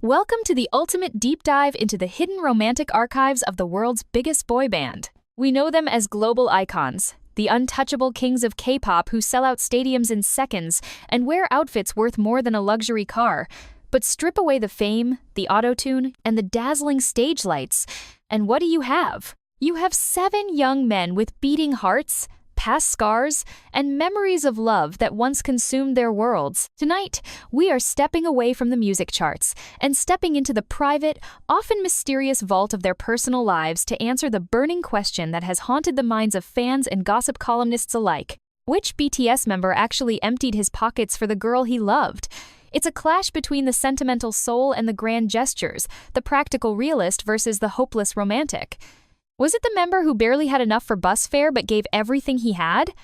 Welcome to the ultimate deep dive into the hidden romantic archives of the world's biggest boy band. We know them as global icons, the untouchable kings of K-pop who sell out stadiums in seconds and wear outfits worth more than a luxury car. But strip away the fame, the auto-tune, and the dazzling stage lights, and what do you have? You have 7 young men with beating hearts, past scars, and memories of love that once consumed their worlds. Tonight, we are stepping away from the music charts and stepping into the private, often mysterious vault of their personal lives to answer the burning question that has haunted the minds of fans and gossip columnists alike. Which BTS member actually emptied his pockets for the girl he loved? It's a clash between the sentimental soul and the grand gestures, the practical realist versus the hopeless romantic. Was it the member who barely had enough for bus fare but gave everything he had?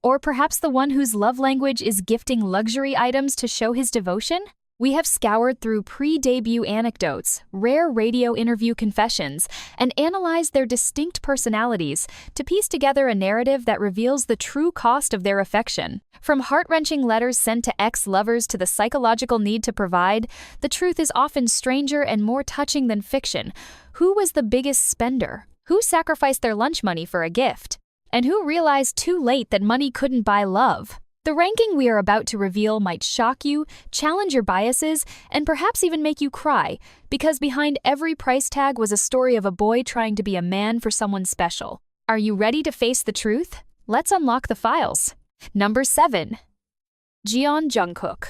Or perhaps the one whose love language is gifting luxury items to show his devotion? We have scoured through pre-debut anecdotes, rare radio interview confessions, and analyzed their distinct personalities to piece together a narrative that reveals the true cost of their affection. From heart-wrenching letters sent to ex-lovers to the psychological need to provide, the truth is often stranger and more touching than fiction. Who was the biggest spender? Who sacrificed their lunch money for a gift? And who realized too late that money couldn't buy love? The ranking we are about to reveal might shock you, challenge your biases, and perhaps even make you cry, because behind every price tag was a story of a boy trying to be a man for someone special. Are you ready to face the truth? Let's unlock the files. Number 7. Jungkook.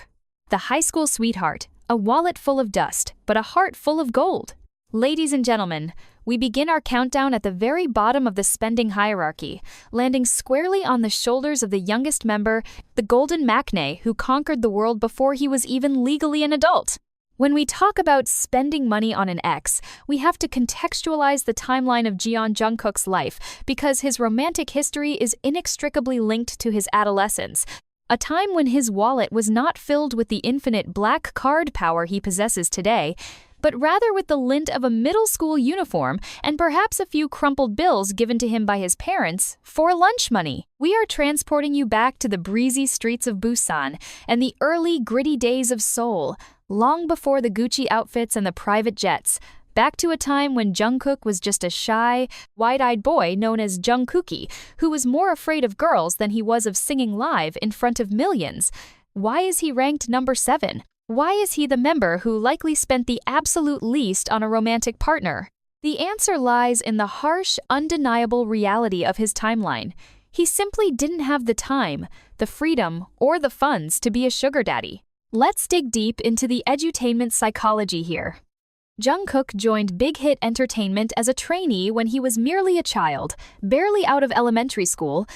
The high school sweetheart, a wallet full of dust, but a heart full of gold. Ladies and gentlemen, we begin our countdown at the very bottom of the spending hierarchy, landing squarely on the shoulders of the youngest member, the golden maknae who conquered the world before he was even legally an adult. When we talk about spending money on an ex, we have to contextualize the timeline of Jungkook's life because his romantic history is inextricably linked to his adolescence, a time when his wallet was not filled with the infinite black card power he possesses today, but rather with the lint of a middle school uniform and perhaps a few crumpled bills given to him by his parents for lunch money. We are transporting you back to the breezy streets of Busan and the early gritty days of Seoul, long before the Gucci outfits and the private jets. Back to a time when Jungkook was just a shy, wide-eyed boy known as Jungkookie, who was more afraid of girls than he was of singing live in front of millions. Why is he ranked number 7? Why is he the member who likely spent the absolute least on a romantic partner? The answer lies in the harsh, undeniable reality of his timeline. He simply didn't have the time, the freedom, or the funds to be a sugar daddy. Let's dig deep into the Edu-Tainment psychology here. Jungkook joined Big Hit Entertainment as a trainee when he was merely a child, barely out of elementary school,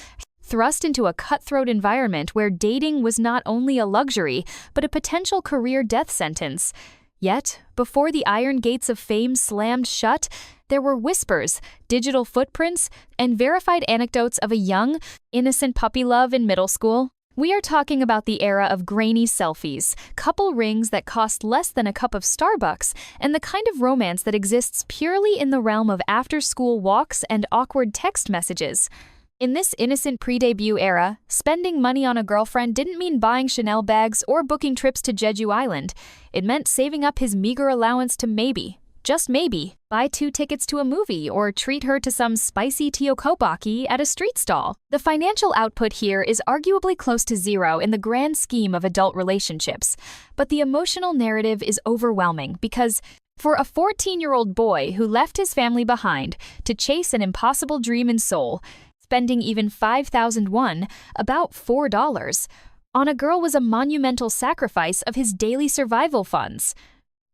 thrust into a cutthroat environment where dating was not only a luxury, but a potential career death sentence. Yet, before the iron gates of fame slammed shut, there were whispers, digital footprints, and verified anecdotes of a young, innocent puppy love in middle school. We are talking about the era of grainy selfies, couple rings that cost less than a cup of Starbucks, and the kind of romance that exists purely in the realm of after-school walks and awkward text messages. In this innocent pre-debut era, spending money on a girlfriend didn't mean buying Chanel bags or booking trips to Jeju Island. It meant saving up his meager allowance to maybe, just maybe, buy 2 tickets to a movie or treat her to some spicy tteokbokki at a street stall. The financial output here is arguably close to zero in the grand scheme of adult relationships, but the emotional narrative is overwhelming because for a 14-year-old boy who left his family behind to chase an impossible dream in Seoul, spending even 5,000 won, about $4, on a girl was a monumental sacrifice of his daily survival funds.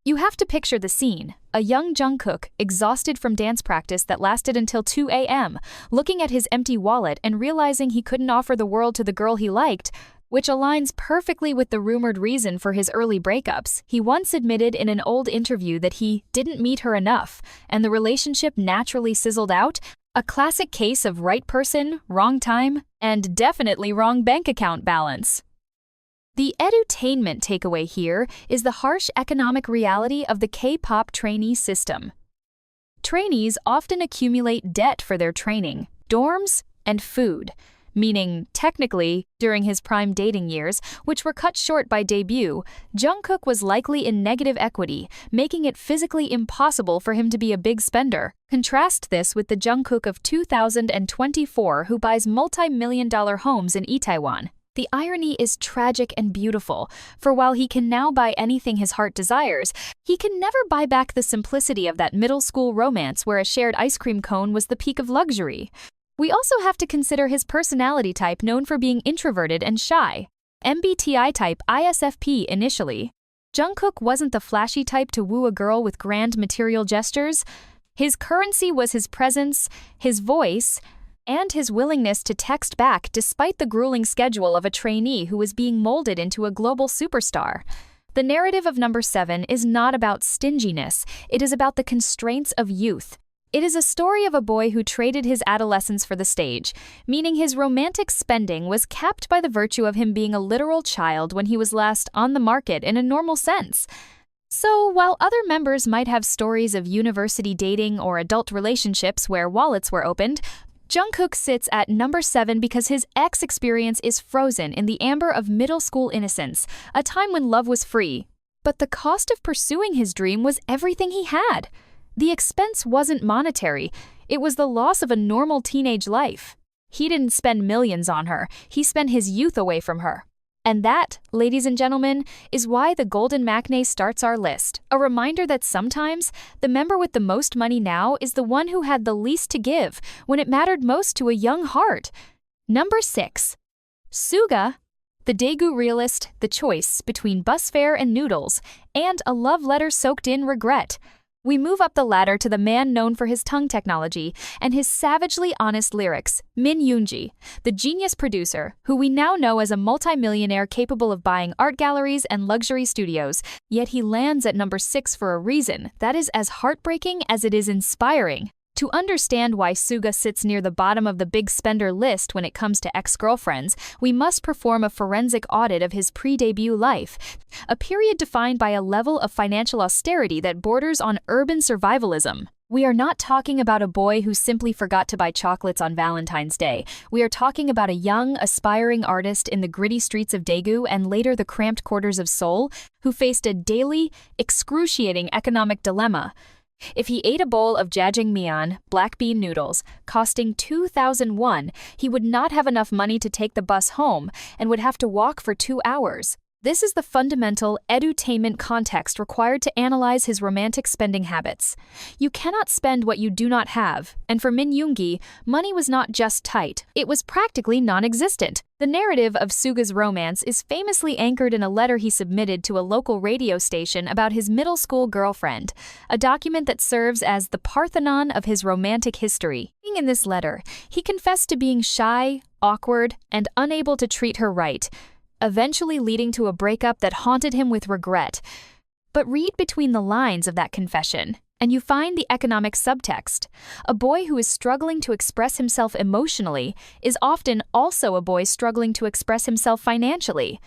You have to picture the scene, a young Jungkook, exhausted from dance practice that lasted until 2 a.m., looking at his empty wallet and realizing he couldn't offer the world to the girl he liked, which aligns perfectly with the rumored reason for his early breakups. He once admitted in an old interview that he didn't meet her enough, and the relationship naturally sizzled out. A classic case of right person, wrong time, and definitely wrong bank account balance. The Edu-Tainment takeaway here is the harsh economic reality of the K-pop trainee system. Trainees often accumulate debt for their training, dorms, and food, meaning, technically, during his prime dating years, which were cut short by debut, Jungkook was likely in negative equity, making it physically impossible for him to be a big spender. Contrast this with the Jungkook of 2024 who buys multi-million-dollar homes in Itaewon. The irony is tragic and beautiful, for while he can now buy anything his heart desires, he can never buy back the simplicity of that middle school romance where a shared ice cream cone was the peak of luxury. We also have to consider his personality type, known for being introverted and shy. MBTI type ISFP initially. Jungkook wasn't the flashy type to woo a girl with grand material gestures. His currency was his presence, his voice, and his willingness to text back despite the grueling schedule of a trainee who was being molded into a global superstar. The narrative of number 7 is not about stinginess, it is about the constraints of youth. It is a story of a boy who traded his adolescence for the stage, meaning his romantic spending was capped by the virtue of him being a literal child when he was last on the market in a normal sense. So, while other members might have stories of university dating or adult relationships where wallets were opened, Jungkook sits at number 7 because his experience is frozen in the amber of middle school innocence, a time when love was free. But the cost of pursuing his dream was everything he had. The expense wasn't monetary, it was the loss of a normal teenage life. He didn't spend millions on her, he spent his youth away from her. And that, ladies and gentlemen, is why the Golden Matinee starts our list. A reminder that sometimes, the member with the most money now is the one who had the least to give when it mattered most to a young heart. Number 6. Suga, the Daegu realist, the choice between bus fare and noodles, and a love letter soaked in regret. We move up the ladder to the man known for his tongue technology and his savagely honest lyrics, Min Yoongi, the genius producer, who we now know as a multimillionaire capable of buying art galleries and luxury studios, yet he lands at number 6 for a reason that is as heartbreaking as it is inspiring. To understand why Suga sits near the bottom of the big spender list when it comes to ex-girlfriends, we must perform a forensic audit of his pre-debut life, a period defined by a level of financial austerity that borders on urban survivalism. We are not talking about a boy who simply forgot to buy chocolates on Valentine's Day. We are talking about a young, aspiring artist in the gritty streets of Daegu and later the cramped quarters of Seoul, who faced a daily, excruciating economic dilemma. If he ate a bowl of jjajangmyeon, black bean noodles, costing 2,000 won, he would not have enough money to take the bus home and would have to walk for 2 hours. This is the fundamental Edu-Tainment context required to analyze his romantic spending habits. You cannot spend what you do not have, and for Min Yoongi, money was not just tight, it was practically non-existent. The narrative of Suga's romance is famously anchored in a letter he submitted to a local radio station about his middle school girlfriend, a document that serves as the Parthenon of his romantic history. In this letter, he confessed to being shy, awkward, and unable to treat her right, eventually leading to a breakup that haunted him with regret. But read between the lines of that confession, and you find the economic subtext. A boy who is struggling to express himself emotionally is often also a boy struggling to express himself financially.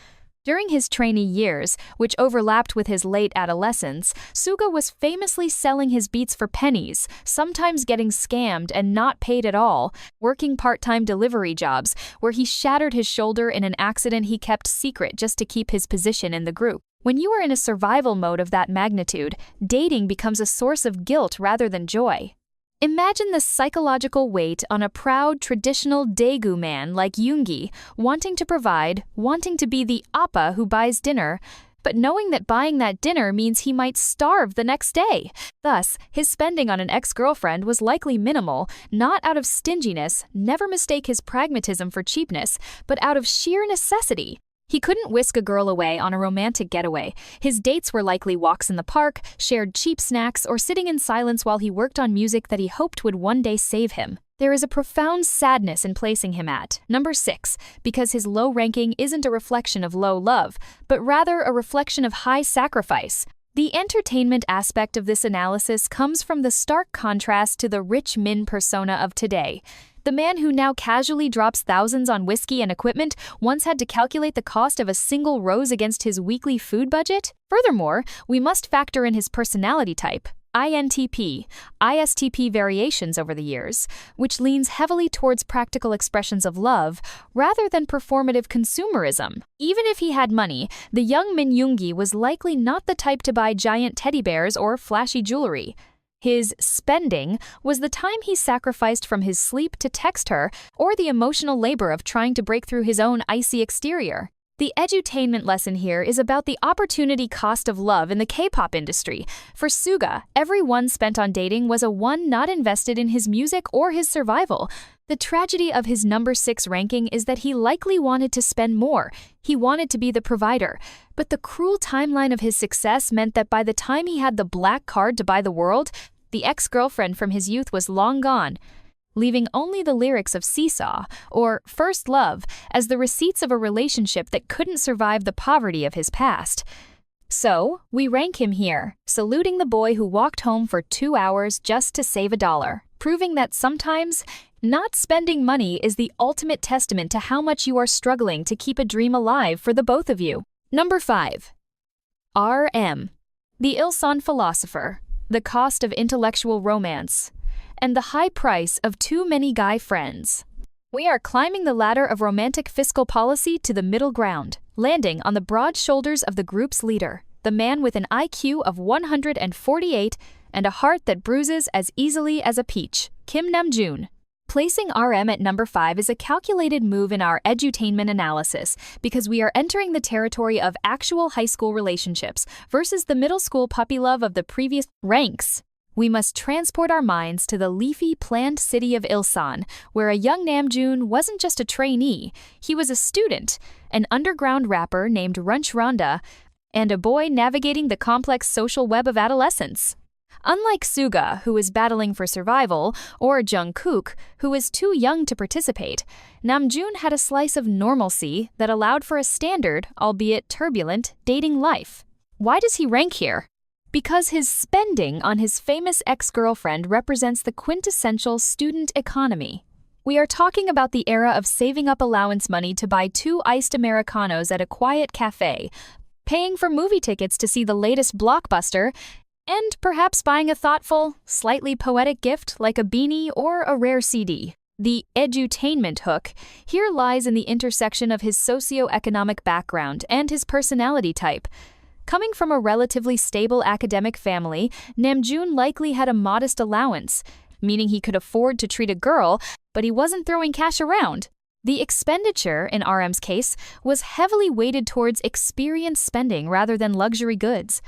During his trainee years, which overlapped with his late adolescence, Suga was famously selling his beats for pennies, sometimes getting scammed and not paid at all, working part-time delivery jobs, where he shattered his shoulder in an accident he kept secret just to keep his position in the group. When you are in a survival mode of that magnitude, dating becomes a source of guilt rather than joy. Imagine the psychological weight on a proud, traditional Daegu man like Yoongi, wanting to provide, wanting to be the appa who buys dinner, but knowing that buying that dinner means he might starve the next day. Thus, his spending on an ex-girlfriend was likely minimal, not out of stinginess, never mistake his pragmatism for cheapness, but out of sheer necessity. He couldn't whisk a girl away on a romantic getaway. His dates were likely walks in the park, shared cheap snacks, or sitting in silence while he worked on music that he hoped would one day save him. There is a profound sadness in placing him at number 6, because his low ranking isn't a reflection of low love, but rather a reflection of high sacrifice. The entertainment aspect of this analysis comes from the stark contrast to the rich Min persona of today. The man who now casually drops thousands on whiskey and equipment once had to calculate the cost of a single rose against his weekly food budget. Furthermore, we must factor in his personality type. INTP, ISTP variations over the years, which leans heavily towards practical expressions of love rather than performative consumerism. Even if he had money, the young Min Yoongi was likely not the type to buy giant teddy bears or flashy jewelry. His spending was the time he sacrificed from his sleep to text her or the emotional labor of trying to break through his own icy exterior. The Edu-Tainment lesson here is about the opportunity cost of love in the K-pop industry. For Suga, every won spent on dating was a won not invested in his music or his survival. The tragedy of his number 6 ranking is that he likely wanted to spend more. He wanted to be the provider. But the cruel timeline of his success meant that by the time he had the black card to buy the world, the ex-girlfriend from his youth was long gone, leaving only the lyrics of Seesaw, or First Love, as the receipts of a relationship that couldn't survive the poverty of his past. So, we rank him here, saluting the boy who walked home for 2 hours just to save $1, proving that sometimes, not spending money is the ultimate testament to how much you are struggling to keep a dream alive for the both of you. Number 5. RM. The Ilsan Philosopher, the cost of intellectual romance, and the high price of too many guy friends. We are climbing the ladder of romantic fiscal policy to the middle ground, landing on the broad shoulders of the group's leader, the man with an IQ of 148 and a heart that bruises as easily as a peach, Kim Namjoon. Placing RM at number 5 is a calculated move in our edutainment analysis because we are entering the territory of actual high school relationships versus the middle school puppy love of the previous ranks. We must transport our minds to the leafy, planned city of Ilsan, where a young Namjoon wasn't just a trainee, he was a student, an underground rapper named Runch Randa, and a boy navigating the complex social web of adolescence. Unlike Suga, who is battling for survival, or Jungkook, who is too young to participate, Namjoon had a slice of normalcy that allowed for a standard, albeit turbulent, dating life. Why does he rank here? Because his spending on his famous ex-girlfriend represents the quintessential student economy. We are talking about the era of saving up allowance money to buy 2 iced Americanos at a quiet cafe, paying for movie tickets to see the latest blockbuster, and perhaps buying a thoughtful, slightly poetic gift like a beanie or a rare CD. The edutainment hook here lies in the intersection of his socioeconomic background and his personality type. Coming from a relatively stable academic family, Namjoon likely had a modest allowance, meaning he could afford to treat a girl, but he wasn't throwing cash around. The expenditure, in RM's case, was heavily weighted towards experience spending rather than luxury goods.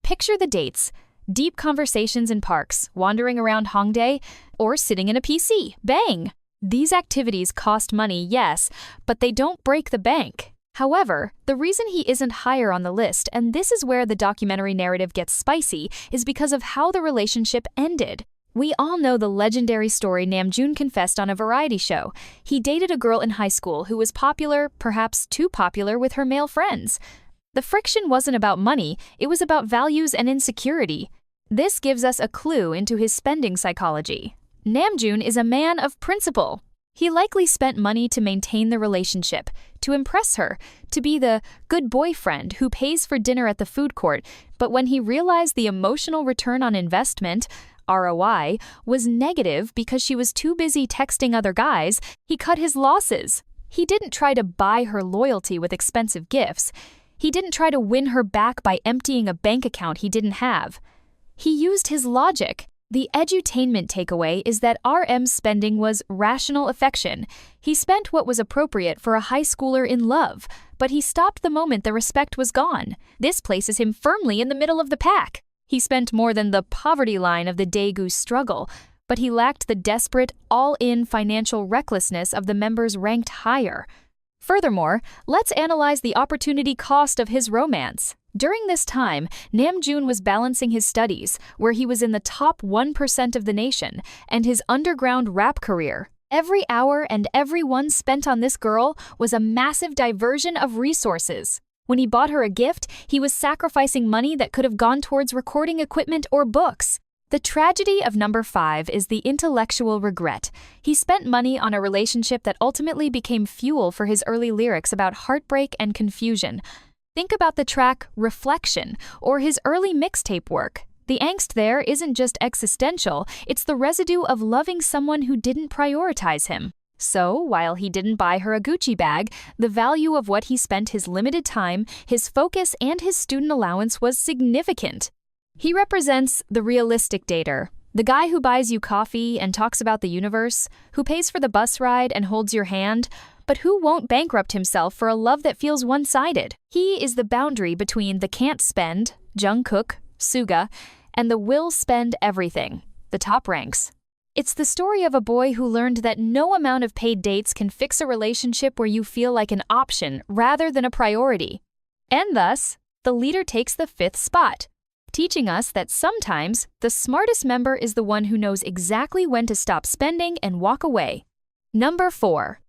Picture the dates: deep conversations in parks, wandering around Hongdae, or sitting in a PC. Bang! These activities cost money, yes, but they don't break the bank. However, the reason he isn't higher on the list, and this is where the documentary narrative gets spicy, is because of how the relationship ended. We all know the legendary story Namjoon confessed on a variety show. He dated a girl in high school who was popular, perhaps too popular, with her male friends. The friction wasn't about money, it was about values and insecurity. This gives us a clue into his spending psychology. Namjoon is a man of principle. He likely spent money to maintain the relationship, to impress her, to be the good boyfriend who pays for dinner at the food court, but when he realized the emotional return on investment, ROI, was negative because she was too busy texting other guys, he cut his losses. He didn't try to buy her loyalty with expensive gifts. He didn't try to win her back by emptying a bank account he didn't have. He used his logic. The edutainment takeaway is that RM's spending was rational affection. He spent what was appropriate for a high schooler in love, but he stopped the moment the respect was gone. This places him firmly in the middle of the pack. He spent more than the poverty line of the Daegu struggle, but he lacked the desperate, all-in financial recklessness of the members ranked higher. Furthermore, let's analyze the opportunity cost of his romance. During this time, Namjoon was balancing his studies, where he was in the top 1% of the nation, and his underground rap career. Every hour and every one spent on this girl was a massive diversion of resources. When he bought her a gift, he was sacrificing money that could have gone towards recording equipment or books. The tragedy of number 5 is the intellectual regret. He spent money on a relationship that ultimately became fuel for his early lyrics about heartbreak and confusion. Think about the track Reflection or his early mixtape work. The angst there isn't just existential, it's the residue of loving someone who didn't prioritize him. So, while he didn't buy her a Gucci bag, the value of what he spent his limited time, his focus, and his student allowance was significant. He represents the realistic dater, the guy who buys you coffee and talks about the universe, who pays for the bus ride and holds your hand, but who won't bankrupt himself for a love that feels one-sided. He is the boundary between the can't spend, Jungkook, Suga, and the will spend everything, the top ranks. It's the story of a boy who learned that no amount of paid dates can fix a relationship where you feel like an option rather than a priority. And thus, the leader takes the 5th spot, teaching us that sometimes the smartest member is the one who knows exactly when to stop spending and walk away. Number 4.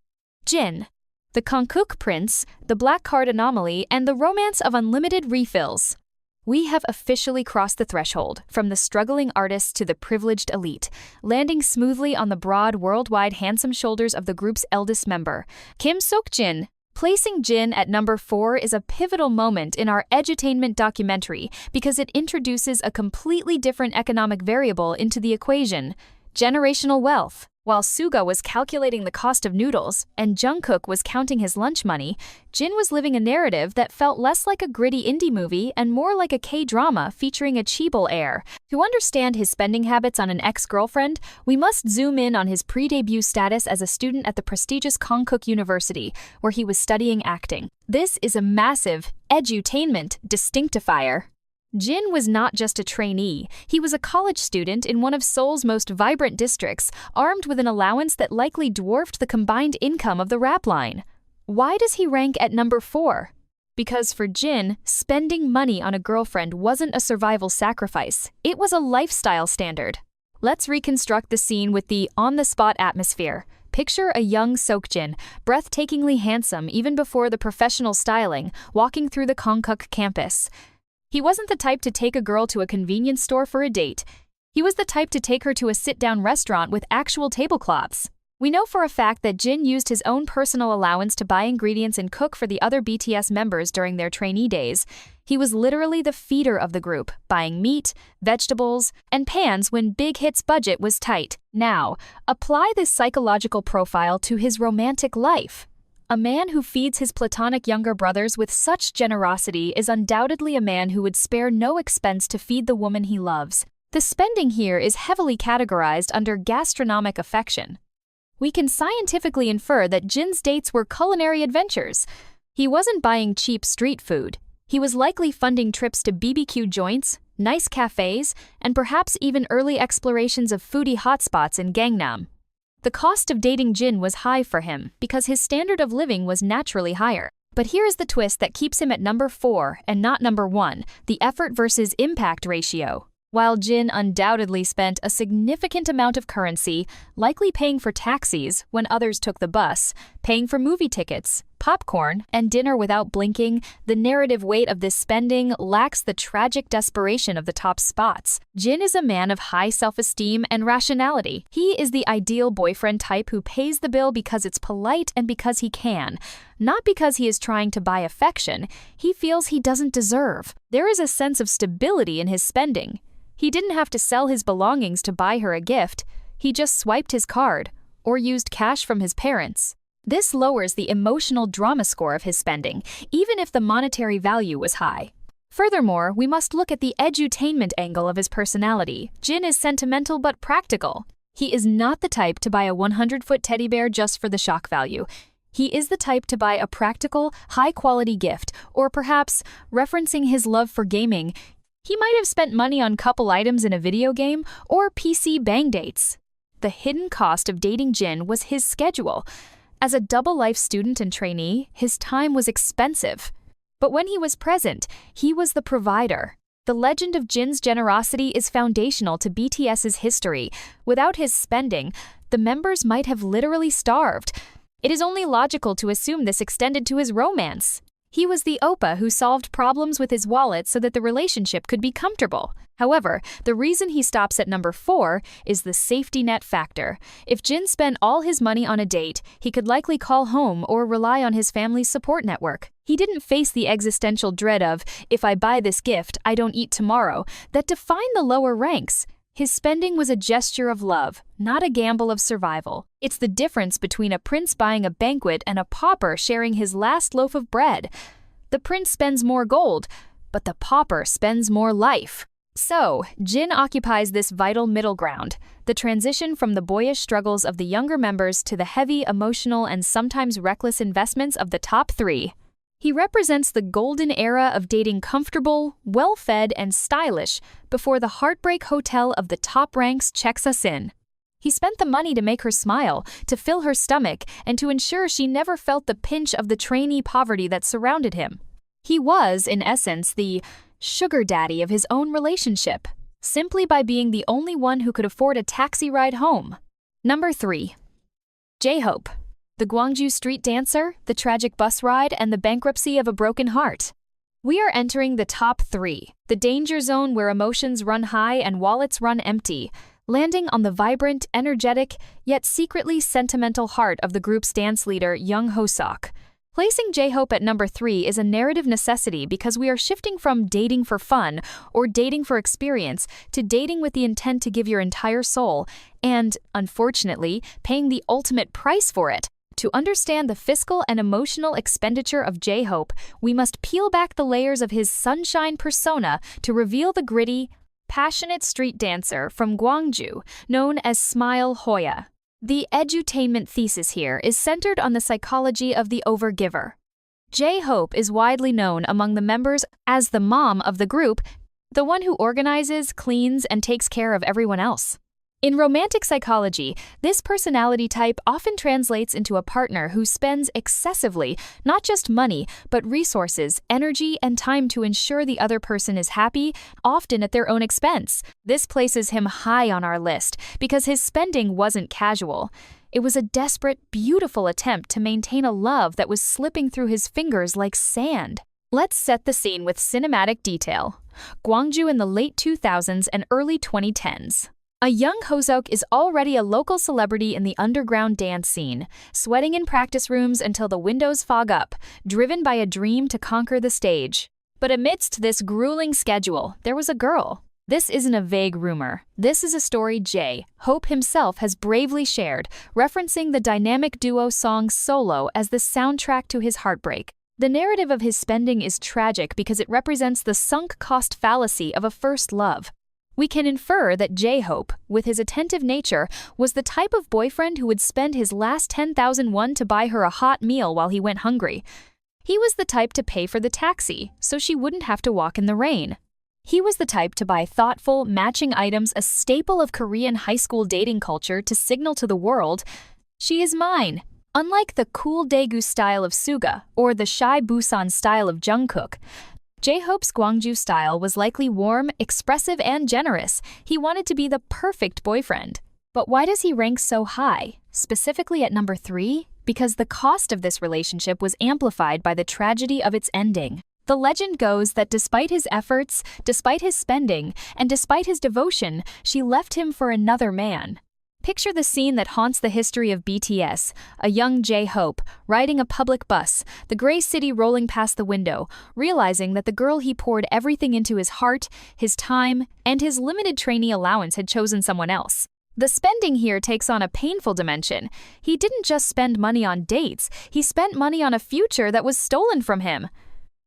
Jin. The Jungkook Prince, the Black Card Anomaly, and the Romance of Unlimited Refills. We have officially crossed the threshold, from the struggling artist to the privileged elite, landing smoothly on the broad, worldwide handsome shoulders of the group's eldest member, Kim Sok-jin. Placing Jin at number 4 is a pivotal moment in our Edu-Tainment documentary because it introduces a completely different economic variable into the equation: generational wealth. While Suga was calculating the cost of noodles and Jungkook was counting his lunch money, Jin was living a narrative that felt less like a gritty indie movie and more like a K-drama featuring a chaebol heir. To understand his spending habits on an ex-girlfriend, we must zoom in on his pre-debut status as a student at the prestigious Konkuk University, where he was studying acting. This is a massive Edu-Tainment distinctifier. Jin was not just a trainee, he was a college student in one of Seoul's most vibrant districts, armed with an allowance that likely dwarfed the combined income of the rap line. Why does he rank at number 4? Because for Jin, spending money on a girlfriend wasn't a survival sacrifice, it was a lifestyle standard. Let's reconstruct the scene with the on-the-spot atmosphere. Picture a young Sok-jin, breathtakingly handsome even before the professional styling, walking through the Konkuk campus. He wasn't the type to take a girl to a convenience store for a date. He was the type to take her to a sit-down restaurant with actual tablecloths. We know for a fact that Jin used his own personal allowance to buy ingredients and cook for the other BTS members during their trainee days. He was literally the feeder of the group, buying meat, vegetables, and pans when Big Hit's budget was tight. Now, apply this psychological profile to his romantic life. A man who feeds his platonic younger brothers with such generosity is undoubtedly a man who would spare no expense to feed the woman he loves. The spending here is heavily categorized under gastronomic affection. We can scientifically infer that Jin's dates were culinary adventures. He wasn't buying cheap street food. He was likely funding trips to BBQ joints, nice cafes, and perhaps even early explorations of foodie hotspots in Gangnam. The cost of dating Jin was high for him because his standard of living was naturally higher. But here's the twist that keeps him at number 4 and not number 1, the effort versus impact ratio. While Jin undoubtedly spent a significant amount of currency, likely paying for taxis when others took the bus, paying for movie tickets, popcorn, and dinner without blinking, the narrative weight of this spending lacks the tragic desperation of the top spots. Jin is a man of high self-esteem and rationality. He is the ideal boyfriend type who pays the bill because it's polite and because he can, not because he is trying to buy affection he feels he doesn't deserve. There is a sense of stability in his spending. He didn't have to sell his belongings to buy her a gift. He just swiped his card or used cash from his parents. This lowers the emotional drama score of his spending, even if the monetary value was high. Furthermore, we must look at the edutainment angle of his personality. Jin is sentimental but practical. He is not the type to buy a 100-foot teddy bear just for the shock value. He is the type to buy a practical, high-quality gift, or perhaps, referencing his love for gaming, he might have spent money on couple items in a video game or PC bang dates. The hidden cost of dating Jin was his schedule. As a double-life student and trainee, his time was expensive. But when he was present, he was the provider. The legend of Jin's generosity is foundational to BTS's history. Without his spending, the members might have literally starved. It is only logical to assume this extended to his romance. He was the oppa who solved problems with his wallet so that the relationship could be comfortable. However, the reason he stops at number 4 is the safety net factor. If Jin spent all his money on a date, he could likely call home or rely on his family's support network. He didn't face the existential dread of, if I buy this gift, I don't eat tomorrow, that defined the lower ranks. His spending was a gesture of love, not a gamble of survival. It's the difference between a prince buying a banquet and a pauper sharing his last loaf of bread. The prince spends more gold, but the pauper spends more life. So, Jin occupies this vital middle ground, the transition from the boyish struggles of the younger members to the heavy, emotional, and sometimes reckless investments of the top three. He represents the golden era of dating comfortable, well-fed, and stylish before the heartbreak hotel of the top ranks checks us in. He spent the money to make her smile, to fill her stomach, and to ensure she never felt the pinch of the trainee poverty that surrounded him. He was, in essence, the sugar daddy of his own relationship, simply by being the only one who could afford a taxi ride home. Number 3. J-Hope. The Gwangju street dancer, the tragic bus ride, and the bankruptcy of a broken heart. We are entering the top 3, the danger zone where emotions run high and wallets run empty, landing on the vibrant, energetic, yet secretly sentimental heart of the group's dance leader, Young Ho-sok. Placing J-Hope at number 3 is a narrative necessity because we are shifting from dating for fun or dating for experience to dating with the intent to give your entire soul and, unfortunately, paying the ultimate price for it. To understand the fiscal and emotional expenditure of J-Hope, we must peel back the layers of his sunshine persona to reveal the gritty, passionate street dancer from Gwangju, known as Smile Hoya. The Edu-Tainment thesis here is centered on the psychology of the overgiver. J-Hope is widely known among the members as the mom of the group, the one who organizes, cleans, and takes care of everyone else. In romantic psychology, this personality type often translates into a partner who spends excessively, not just money, but resources, energy, and time to ensure the other person is happy, often at their own expense. This places him high on our list because his spending wasn't casual. It was a desperate, beautiful attempt to maintain a love that was slipping through his fingers like sand. Let's set the scene with cinematic detail. Gwangju in the late 2000s and early 2010s. A young Ho-sok is already a local celebrity in the underground dance scene, sweating in practice rooms until the windows fog up, driven by a dream to conquer the stage. But amidst this grueling schedule, there was a girl. This isn't a vague rumor. This is a story J-Hope himself has bravely shared, referencing the dynamic duo song Solo as the soundtrack to his heartbreak. The narrative of his spending is tragic because it represents the sunk cost fallacy of a first love. We can infer that J-Hope, with his attentive nature, was the type of boyfriend who would spend his last 10,000 won to buy her a hot meal while he went hungry. He was the type to pay for the taxi, so she wouldn't have to walk in the rain. He was the type to buy thoughtful, matching items, a staple of Korean high school dating culture, to signal to the world, "She is mine." Unlike the cool Daegu style of Suga or the shy Busan style of Jungkook, J-Hope's Gwangju style was likely warm, expressive, and generous. He wanted to be the perfect boyfriend. But why does he rank so high, specifically at number 3? Because the cost of this relationship was amplified by the tragedy of its ending. The legend goes that despite his efforts, despite his spending, and despite his devotion, she left him for another man. Picture the scene that haunts the history of BTS, a young J-Hope, riding a public bus, the gray city rolling past the window, realizing that the girl he poured everything into, his heart, his time, and his limited trainee allowance, had chosen someone else. The spending here takes on a painful dimension. He didn't just spend money on dates, he spent money on a future that was stolen from him.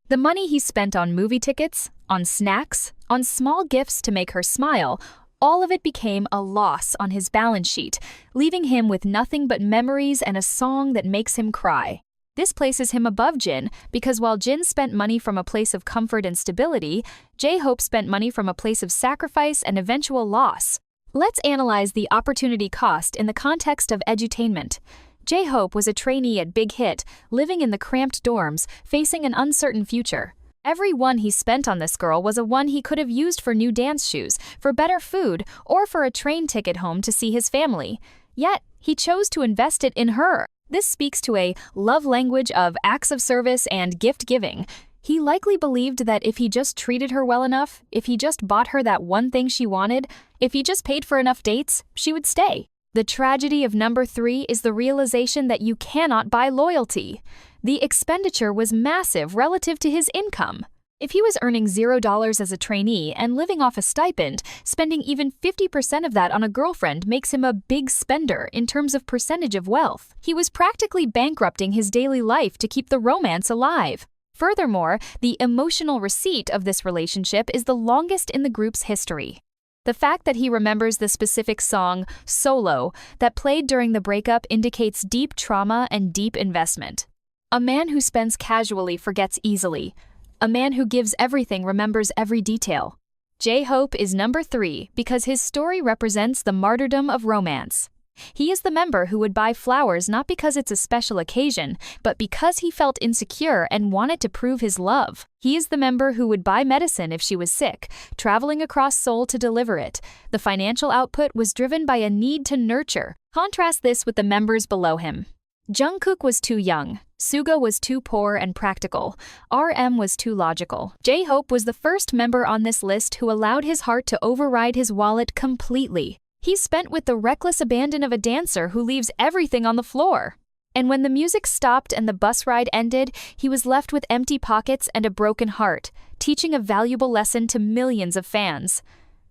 The money he spent on movie tickets, on snacks, on small gifts to make her smile, all of it became a loss on his balance sheet, leaving him with nothing but memories and a song that makes him cry. This places him above Jin, because while Jin spent money from a place of comfort and stability, J-Hope spent money from a place of sacrifice and eventual loss. Let's analyze the opportunity cost in the context of Edu-Tainment. J-Hope was a trainee at Big Hit, living in the cramped dorms, facing an uncertain future. Every one he spent on this girl was a one he could have used for new dance shoes, for better food, or for a train ticket home to see his family. Yet, he chose to invest it in her. This speaks to a love language of acts of service and gift-giving. He likely believed that if he just treated her well enough, if he just bought her that one thing she wanted, if he just paid for enough dates, she would stay. The tragedy of number 3 is the realization that you cannot buy loyalty. The expenditure was massive relative to his income. If he was earning $0 as a trainee and living off a stipend, spending even 50% of that on a girlfriend makes him a big spender in terms of percentage of wealth. He was practically bankrupting his daily life to keep the romance alive. Furthermore, the emotional receipt of this relationship is the longest in the group's history. The fact that he remembers the specific song, Solo, that played during the breakup indicates deep trauma and deep investment. A man who spends casually forgets easily. A man who gives everything remembers every detail. J-Hope is number 3 because his story represents the martyrdom of romance. He is the member who would buy flowers not because it's a special occasion, but because he felt insecure and wanted to prove his love. He is the member who would buy medicine if she was sick, traveling across Seoul to deliver it. The financial output was driven by a need to nurture. Contrast this with the members below him. Jungkook was too young. Suga was too poor and practical. RM was too logical. J-Hope was the first member on this list who allowed his heart to override his wallet completely. He spent with the reckless abandon of a dancer who leaves everything on the floor. And when the music stopped and the bus ride ended, he was left with empty pockets and a broken heart, teaching a valuable lesson to millions of fans.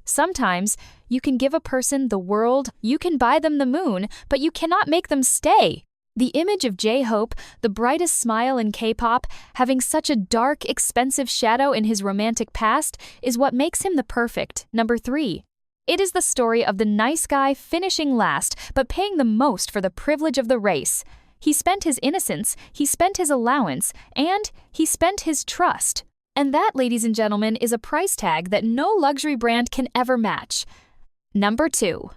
Sometimes, you can give a person the world, you can buy them the moon, but you cannot make them stay. The image of J-Hope, the brightest smile in K-pop, having such a dark, expensive shadow in his romantic past, is what makes him the perfect number 3. It is the story of the nice guy finishing last, but paying the most for the privilege of the race. He spent his innocence, he spent his allowance, and he spent his trust. And that, ladies and gentlemen, is a price tag that no luxury brand can ever match. Number 2.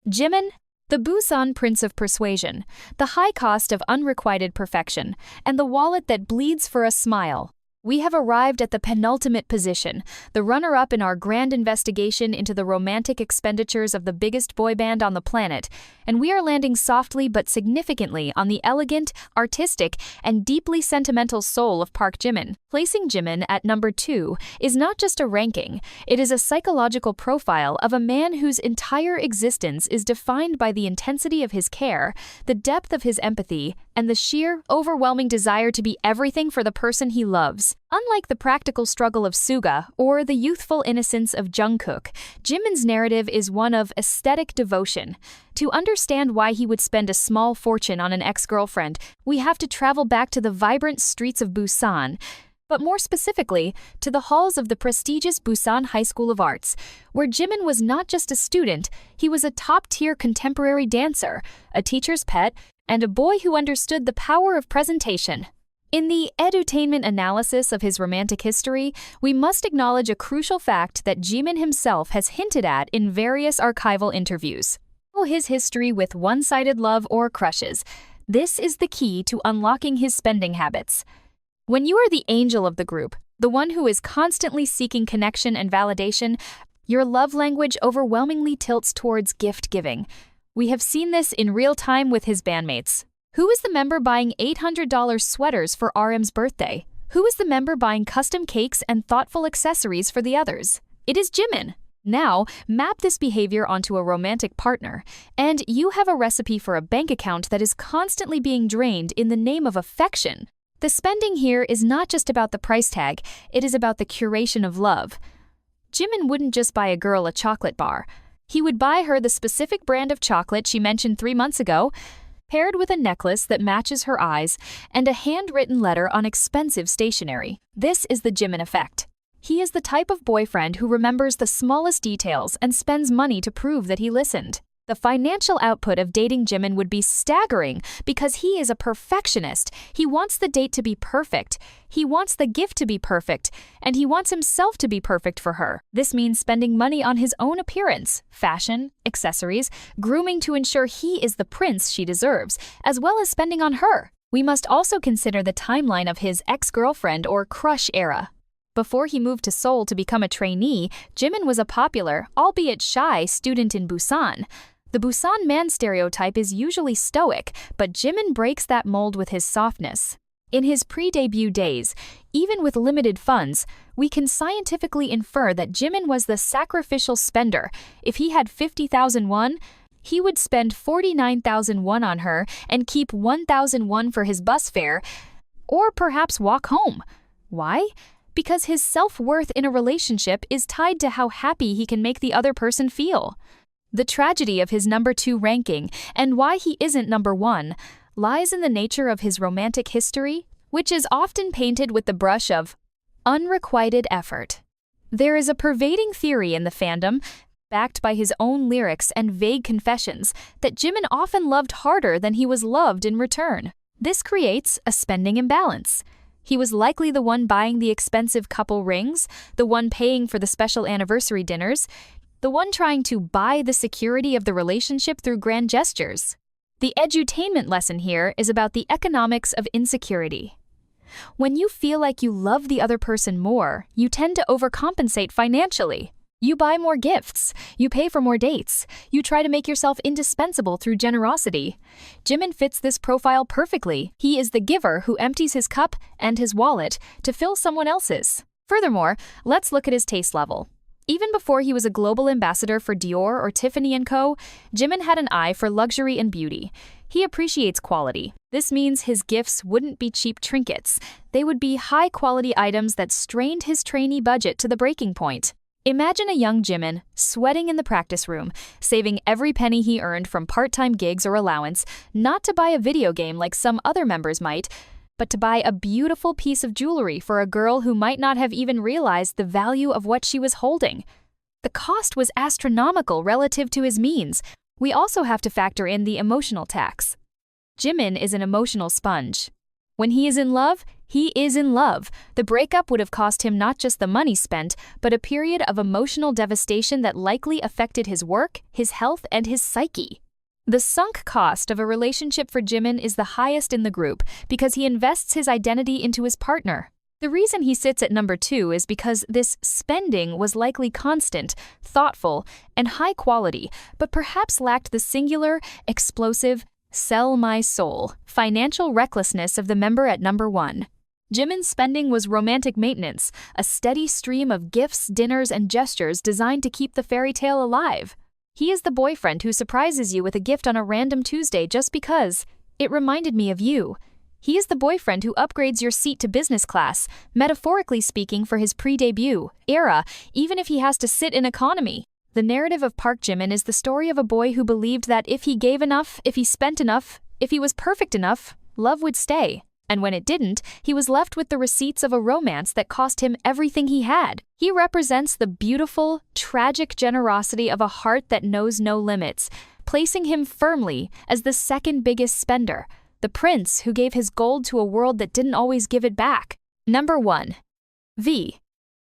Jimin, the Busan Prince of Persuasion, the high cost of unrequited perfection, and the wallet that bleeds for a smile. We have arrived at the penultimate position, the runner-up in our grand investigation into the romantic expenditures of the biggest boy band on the planet, and we are landing softly but significantly on the elegant, artistic, and deeply sentimental soul of Park Jimin. Placing Jimin at number 2 is not just a ranking, it is a psychological profile of a man whose entire existence is defined by the intensity of his care, the depth of his empathy, and the sheer, overwhelming desire to be everything for the person he loves. Unlike the practical struggle of Suga or the youthful innocence of Jungkook, Jimin's narrative is one of aesthetic devotion. To understand why he would spend a small fortune on an ex-girlfriend, we have to travel back to the vibrant streets of Busan, but more specifically, to the halls of the prestigious Busan High School of Arts, where Jimin was not just a student, he was a top-tier contemporary dancer, a teacher's pet, and a boy who understood the power of presentation. In the Edu-Tainment analysis of his romantic history, we must acknowledge a crucial fact that Jimin himself has hinted at in various archival interviews. His history with one-sided love or crushes. This is the key to unlocking his spending habits. When you are the angel of the group, the one who is constantly seeking connection and validation, your love language overwhelmingly tilts towards gift-giving. We have seen this in real time with his bandmates. Who is the member buying $800 sweaters for RM's birthday? Who is the member buying custom cakes and thoughtful accessories for the others? It is Jimin. Now, map this behavior onto a romantic partner, and you have a recipe for a bank account that is constantly being drained in the name of affection. The spending here is not just about the price tag, it is about the curation of love. Jimin wouldn't just buy a girl a chocolate bar. He would buy her the specific brand of chocolate she mentioned 3 months ago, paired with a necklace that matches her eyes and a handwritten letter on expensive stationery. This is the Jimin effect. He is the type of boyfriend who remembers the smallest details and spends money to prove that he listened. The financial output of dating Jimin would be staggering because he is a perfectionist. He wants the date to be perfect. He wants the gift to be perfect. And he wants himself to be perfect for her. This means spending money on his own appearance, fashion, accessories, grooming to ensure he is the prince she deserves, as well as spending on her. We must also consider the timeline of his ex-girlfriend or crush era. Before he moved to Seoul to become a trainee, Jimin was a popular, albeit shy, student in Busan. The Busan man stereotype is usually stoic, but Jimin breaks that mold with his softness. In his pre-debut days, even with limited funds, we can scientifically infer that Jimin was the sacrificial spender. If he had 50,000 won, He would spend 49,000 won on her and keep 1,000 won for his bus fare, or perhaps walk home. Why? Because his self-worth in a relationship is tied to how happy he can make the other person feel. The tragedy of his number 2 ranking, and why he isn't number 1, lies in the nature of his romantic history, which is often painted with the brush of unrequited effort. There is a pervading theory in the fandom, backed by his own lyrics and vague confessions, that Jimin often loved harder than he was loved in return. This creates a spending imbalance. He was likely the one buying the expensive couple rings, the one paying for the special anniversary dinners, the one trying to buy the security of the relationship through grand gestures. The Edu-Tainment lesson here is about the economics of insecurity. When you feel like you love the other person more, you tend to overcompensate financially. You buy more gifts, you pay for more dates, you try to make yourself indispensable through generosity. Jimin fits this profile perfectly. He is the giver who empties his cup and his wallet to fill someone else's. Furthermore, let's look at his taste level. Even before he was a global ambassador for Dior or Tiffany & Co., Jimin had an eye for luxury and beauty. He appreciates quality. This means his gifts wouldn't be cheap trinkets. They would be high-quality items that strained his trainee budget to the breaking point. Imagine a young Jimin, sweating in the practice room, saving every penny he earned from part-time gigs or allowance, not to buy a video game like some other members might, but to buy a beautiful piece of jewelry for a girl who might not have even realized the value of what she was holding. The cost was astronomical relative to his means. We also have to factor in the emotional tax. Jimin is an emotional sponge. When he is in love, he is in love. The breakup would have cost him not just the money spent, but a period of emotional devastation that likely affected his work, his health, and his psyche. The sunk cost of a relationship for Jimin is the highest in the group because he invests his identity into his partner. The reason he sits at number 2 is because this spending was likely constant, thoughtful, and high quality, but perhaps lacked the singular, explosive, sell my soul financial recklessness of the member at number 1. Jimin's spending was romantic maintenance, a steady stream of gifts, dinners, and gestures designed to keep the fairy tale alive. He is the boyfriend who surprises you with a gift on a random Tuesday just because it reminded me of you. He is the boyfriend who upgrades your seat to business class, metaphorically speaking, for his pre-debut era, even if he has to sit in economy. The narrative of Park Jimin is the story of a boy who believed that if he gave enough, if he spent enough, if he was perfect enough, love would stay. And when it didn't, he was left with the receipts of a romance that cost him everything he had. He represents the beautiful, tragic generosity of a heart that knows no limits, placing him firmly as the second biggest spender, the prince who gave his gold to a world that didn't always give it back. Number 1. V.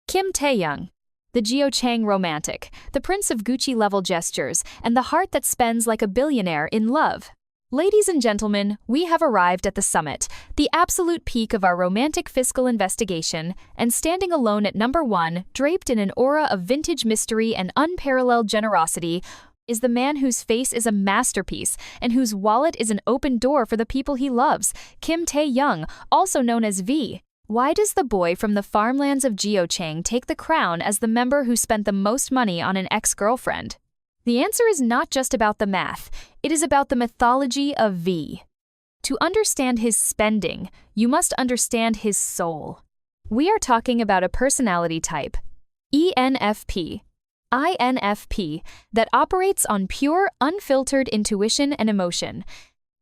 Kim Taehyung. The Jio-chang romantic, the prince of Gucci-level gestures, and the heart that spends like a billionaire in love. Ladies and gentlemen, we have arrived at the summit, the absolute peak of our romantic fiscal investigation, and standing alone at number 1, draped in an aura of vintage mystery and unparalleled generosity, is the man whose face is a masterpiece and whose wallet is an open door for the people he loves, Kim Taehyung, also known as V. Why does the boy from the farmlands of Jio-chang take the crown as the member who spent the most money on an ex-girlfriend? The answer is not just about the math, it is about the mythology of V. To understand his spending, you must understand his soul. We are talking about a personality type, ENFP, INFP, that operates on pure, unfiltered intuition and emotion.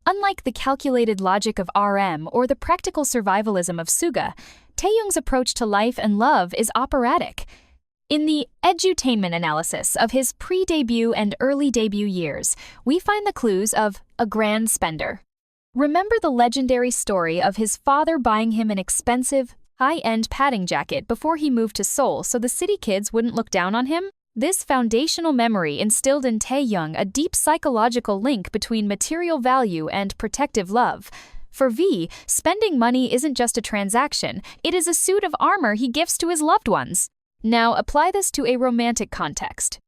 Unlike the calculated logic of RM or the practical survivalism of Suga, Taehyung's approach to life and love is operatic. In the Edu-Tainment analysis of his pre-debut and early debut years, we find the clues of a grand spender. Remember the legendary story of his father buying him an expensive, high-end padding jacket before he moved to Seoul so the city kids wouldn't look down on him? This foundational memory instilled in Taehyung a deep psychological link between material value and protective love. For V, spending money isn't just a transaction, it is a suit of armor he gifts to his loved ones. Now apply this to a romantic context.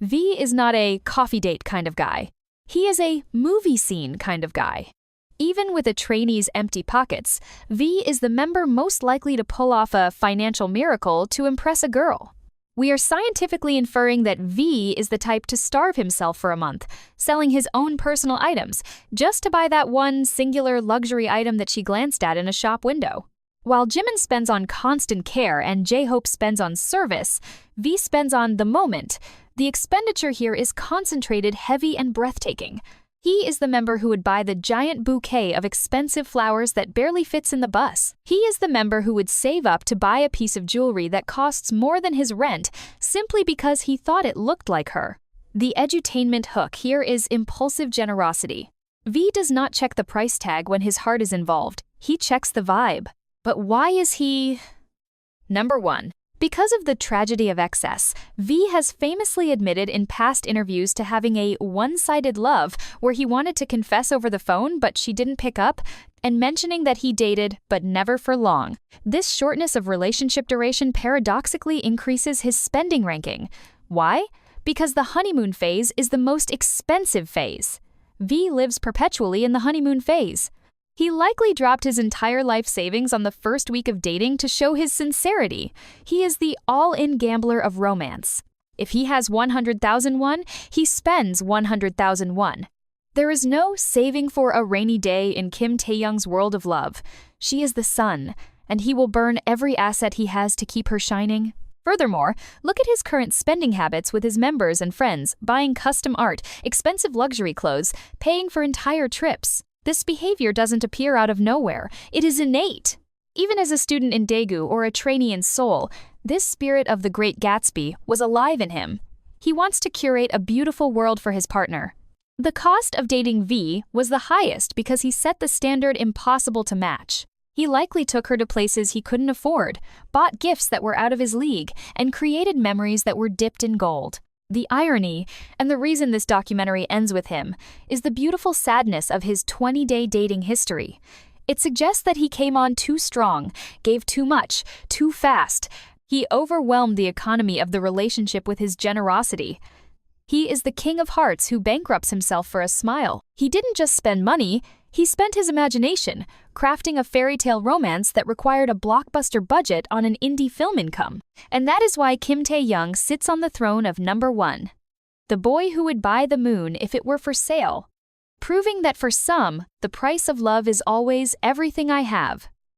V is not a coffee date kind of guy. He is a movie scene kind of guy. Even with a trainee's empty pockets, V is the member most likely to pull off a financial miracle to impress a girl. We are scientifically inferring that V is the type to starve himself for a month, selling his own personal items, just to buy that one singular luxury item that she glanced at in a shop window. While Jimin spends on constant care and J-Hope spends on service, V spends on the moment. The expenditure here is concentrated, heavy, and breathtaking. He is the member who would buy the giant bouquet of expensive flowers that barely fits in the bus. He is the member who would save up to buy a piece of jewelry that costs more than his rent simply because he thought it looked like her. The Edu-Tainment hook here is impulsive generosity. V does not check the price tag when his heart is involved. He checks the vibe. But why is he... Number 1. Because of the tragedy of excess, V has famously admitted in past interviews to having a one-sided love where he wanted to confess over the phone but she didn't pick up, and mentioning that he dated but never for long. This shortness of relationship duration paradoxically increases his spending ranking. Why? Because the honeymoon phase is the most expensive phase. V lives perpetually in the honeymoon phase. He likely dropped his entire life savings on the first week of dating to show his sincerity. He is the all-in gambler of romance. If he has 100,000 won, he spends 100,000 won. There is no saving for a rainy day in Kim Taehyung's world of love. She is the sun, and he will burn every asset he has to keep her shining. Furthermore, look at his current spending habits with his members and friends, buying custom art, expensive luxury clothes, paying for entire trips. This behavior doesn't appear out of nowhere. It is innate. Even as a student in Daegu or a trainee in Seoul, this spirit of the Great Gatsby was alive in him. He wants to curate a beautiful world for his partner. The cost of dating V was the highest because he set the standard impossible to match. He likely took her to places he couldn't afford, bought gifts that were out of his league, and created memories that were dipped in gold. The irony, and the reason this documentary ends with him, is the beautiful sadness of his 20-day dating history. It suggests that he came on too strong, gave too much, too fast. He overwhelmed the economy of the relationship with his generosity. He is the king of hearts who bankrupts himself for a smile. He didn't just spend money, he spent his imagination, crafting a fairy tale romance that required a blockbuster budget on an indie film income. And that is why Kim Taehyung sits on the throne of number 1. The boy who would buy the moon if it were for sale. Proving that for some, the price of love is always everything I have.